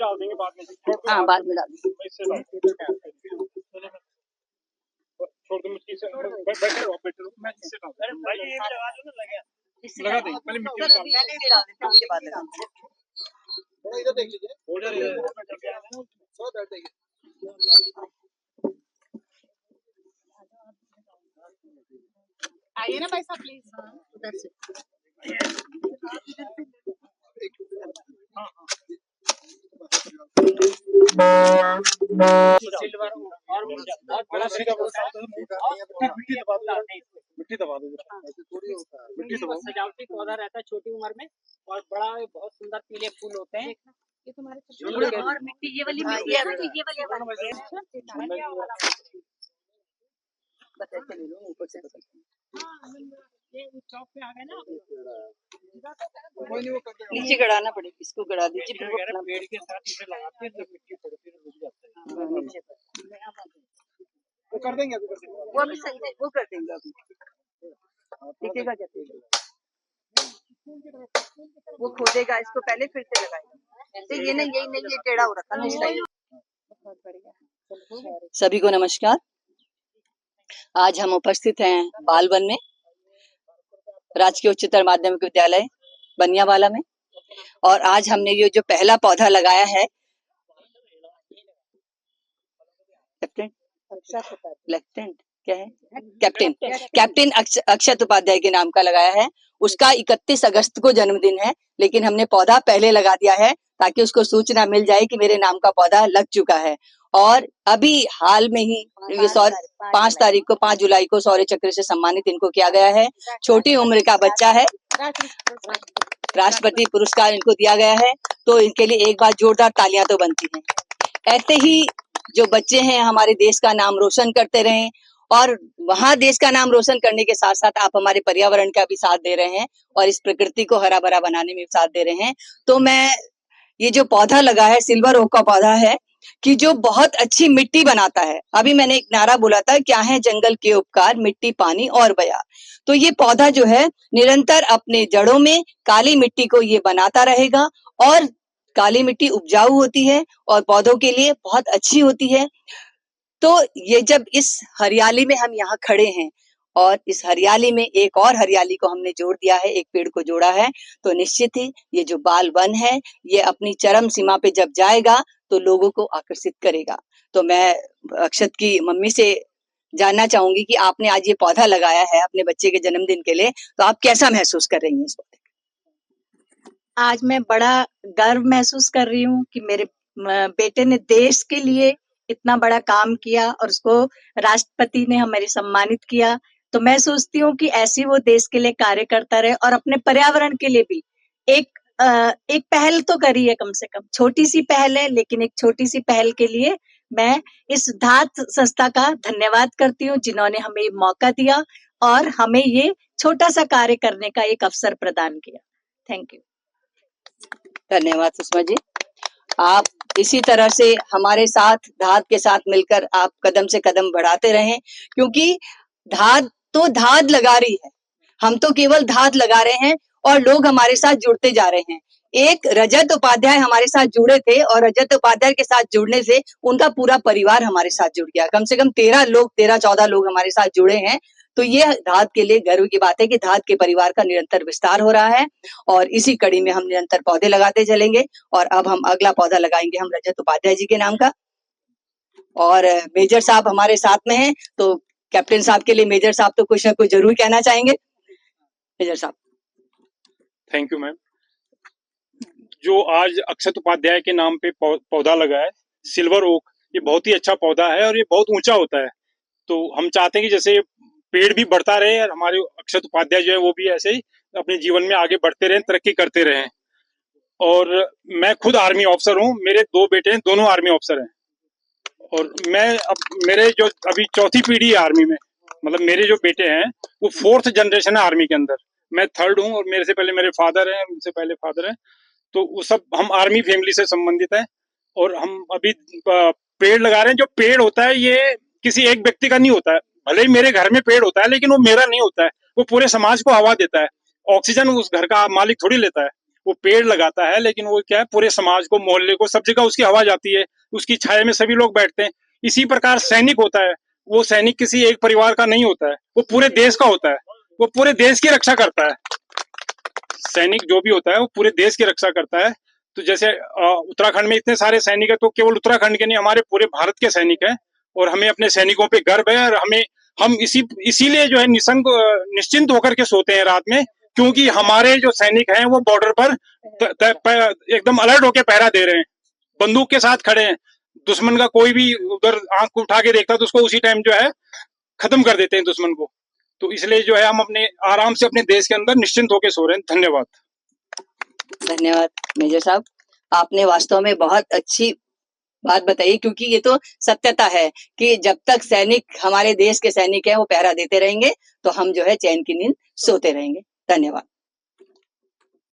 डाल देंगे बाद में। हाँ बाद में डाल देंगे। छोड़ दो मिट्टी से, बैठे रहो मैं इससे डाल दूं। भाई ये लगा दो ना, लगा देंगे पहले मिट्टी डाल देंगे उसके बाद लगाएंगे। इधर देख लीजिए आइए ना भाई साहब प्लीज उधर से। सिल्वर और बहुत बड़ा मिट्टी दबा दो, मिट्टी दबा। सजावटी पौधा रहता है छोटी उम्र में और बड़ा बहुत सुंदर पीले फूल होते हैं। ये तुम्हारे और मिट्टी ये वाली मिट्टी है ना, ये वाली बस ऐसे ले लो ऊपर से बस। ये चौक पे आ गए ना, नीचे गड़ाना पड़ेगा, इसको गड़ा दीजिए फिर वो पेड़ के साथ इसे लगाते हैं तो मिट्टी थोड़ी देर रुक जाता है। नीचे पर वो कर देंगे अभी, वो अभी सही है, वो कर देंगे अभी। दिखेगा क्या? वो खोदेगा इसको पहले फिर से लगाएगा। तो ये नहीं, यही नहीं, ये टेढ़ा हो रखा ना इस टाइम। बहुत बढ़िया। सभी को नमस्कार। आज हम उपस्थित हैं बालवन में, राजकीय उच्चतर माध्यमिक विद्यालय बनियावाला में, और आज हमने ये जो पहला पौधा लगाया है लेफ्टिनेंट क्या है, कैप्टन अक्षत उपाध्याय के नाम का लगाया है। उसका 31 अगस्त को जन्मदिन है, लेकिन हमने पौधा पहले लगा दिया है ताकि उसको सूचना मिल जाए कि मेरे नाम का पौधा लग चुका है। और अभी हाल में ही ये 5 तारीख को 5 जुलाई को शौर्य चक्र से सम्मानित इनको किया गया है। छोटी उम्र का बच्चा है, राष्ट्रपति पुरस्कार इनको दिया गया है, तो इनके लिए एक बार जोरदार तालियां तो बनती हैं। ऐसे ही जो बच्चे हैं हमारे देश का नाम रोशन करते रहें, और वहाँ देश का नाम रोशन करने के साथ साथ आप हमारे पर्यावरण का भी साथ दे रहे हैं और इस प्रकृति को हरा भरा बनाने में भी साथ दे रहे हैं। तो मैं ये जो पौधा लगा है सिल्वर ओक का पौधा है कि जो बहुत अच्छी मिट्टी बनाता है। अभी मैंने एक नारा बोला था, क्या है जंगल के उपकार, मिट्टी पानी और बया। तो ये पौधा जो है निरंतर अपने जड़ों में काली मिट्टी को ये बनाता रहेगा, और काली मिट्टी उपजाऊ होती है और पौधों के लिए बहुत अच्छी होती है। तो ये जब इस हरियाली में हम यहाँ खड़े हैं और इस हरियाली में एक और हरियाली को हमने जोड़ दिया है, एक पेड़ को जोड़ा है, तो निश्चित ही ये जो बाल वन है ये अपनी चरम सीमा पे जब जाएगा तो लोगों को आकर्षित करेगा। तो मैं अक्षत की मम्मी से जानना चाहूंगी कि आपने आज ये पौधा लगाया है अपने बच्चे के जन्मदिन के लिए, तो आप कैसा महसूस कर रही हैं इस पौधे? आज मैं बड़ा गर्व महसूस कर रही हूँ कि मेरे बेटे ने देश के लिए इतना बड़ा काम किया और उसको राष्ट्रपति ने हमारे सम्मानित किया। तो मैं सोचती हूँ कि ऐसी वो देश के लिए कार्य करता रहे और अपने पर्यावरण के लिए भी एक पहल तो करी है, कम से कम छोटी सी पहल है, लेकिन एक छोटी सी पहल के लिए मैं इस धात संस्था का धन्यवाद करती हूँ जिन्होंने हमें ये मौका दिया और हमें ये छोटा सा कार्य करने का एक अवसर प्रदान किया। Thank you. धन्यवाद सुषमा जी। आप इसी तरह से हमारे साथ धात के साथ मिलकर आप कदम से कदम बढ़ाते रहें, क्योंकि धात तो धात लगा रही है, हम तो केवल धात लगा रहे हैं और लोग हमारे साथ जुड़ते जा रहे हैं। एक रजत उपाध्याय हमारे साथ जुड़े थे और रजत उपाध्याय के साथ जुड़ने से उनका पूरा परिवार हमारे साथ जुड़ गया। कम से कम 13-14 लोग हमारे साथ जुड़े हैं। तो ये धात के लिए गर्व की बात है कि धात के परिवार का निरंतर विस्तार हो रहा है, और इसी कड़ी में हम निरंतर पौधे लगाते चलेंगे। और अब हम अगला पौधा लगाएंगे हम रजत उपाध्याय जी के नाम का, और मेजर साहब हमारे साथ में हैं, तो कैप्टन साहब के लिए मेजर साहब तो कुछ ना कुछ जरूर कहना चाहेंगे। मेजर साहब। Thank you ma'am. जो आज अक्षत उपाध्याय के नाम पे पौधा लगा है सिल्वर ओक, ये बहुत ही अच्छा पौधा है और ये बहुत ऊंचा होता है। तो हम चाहते हैं कि जैसे पेड़ भी बढ़ता रहे और हमारे अक्षत उपाध्याय जो है वो भी ऐसे ही अपने जीवन में आगे बढ़ते रहें, तरक्की करते रहें। और मैं खुद आर्मी ऑफिसर हूँ, मेरे 2 बेटे हैं, दोनों आर्मी ऑफिसर हैं। और मैं अब मेरे जो अभी 4थी पीढ़ी है आर्मी में, मतलब मेरे जो बेटे हैं वो 4th जनरेशन है आर्मी के अंदर। मैं 3rd हूँ और मेरे से पहले मेरे फादर हैं, उनसे पहले फादर हैं। तो वो सब हम आर्मी फैमिली से संबंधित हैं। और हम अभी पेड़ लगा रहे हैं। जो पेड़ होता है ये किसी एक व्यक्ति का नहीं होता है। भले ही मेरे घर में पेड़ होता है लेकिन वो मेरा नहीं होता है, वो पूरे समाज को हवा देता है। ऑक्सीजन उस घर का मालिक थोड़ी लेता है, वो पेड़ लगाता है, लेकिन वो क्या है, पूरे समाज को, मोहल्ले को, सब जगह उसकी हवा जाती है, उसकी छाया में सभी लोग बैठते हैं। इसी प्रकार सैनिक होता है, वो सैनिक किसी एक परिवार का नहीं होता है, वो पूरे देश का होता है, वो पूरे देश की रक्षा करता है। सैनिक जो भी होता है वो पूरे देश की रक्षा करता है। तो जैसे उत्तराखंड में इतने सारे सैनिक है, तो केवल उत्तराखंड के नहीं, हमारे पूरे भारत के सैनिक हैं, और हमें अपने सैनिकों पे गर्व है। और हम इसीलिए जो है निश्चिंत होकर के सोते हैं रात में, क्योंकि हमारे जो सैनिक हैं वो बॉर्डर पर एकदम अलर्ट होकर पहरा दे रहे हैं, बंदूक के साथ खड़े हैं। दुश्मन का कोई भी उधर आंख उठा के देखता तो उसको उसी टाइम जो है खत्म कर देते हैं दुश्मन को। तो इसलिए जो है हम अपने आराम से अपने देश के अंदर निश्चिंत होकर सो रहे हैं। धन्यवाद। धन्यवाद मेजर साहब, आपने वास्तव में बहुत अच्छी बात बताई, क्योंकि ये तो सत्यता है कि जब तक सैनिक, हमारे देश के सैनिक हैं, वो पहरा देते रहेंगे तो हम जो है चैन की नींद सोते रहेंगे। धन्यवाद।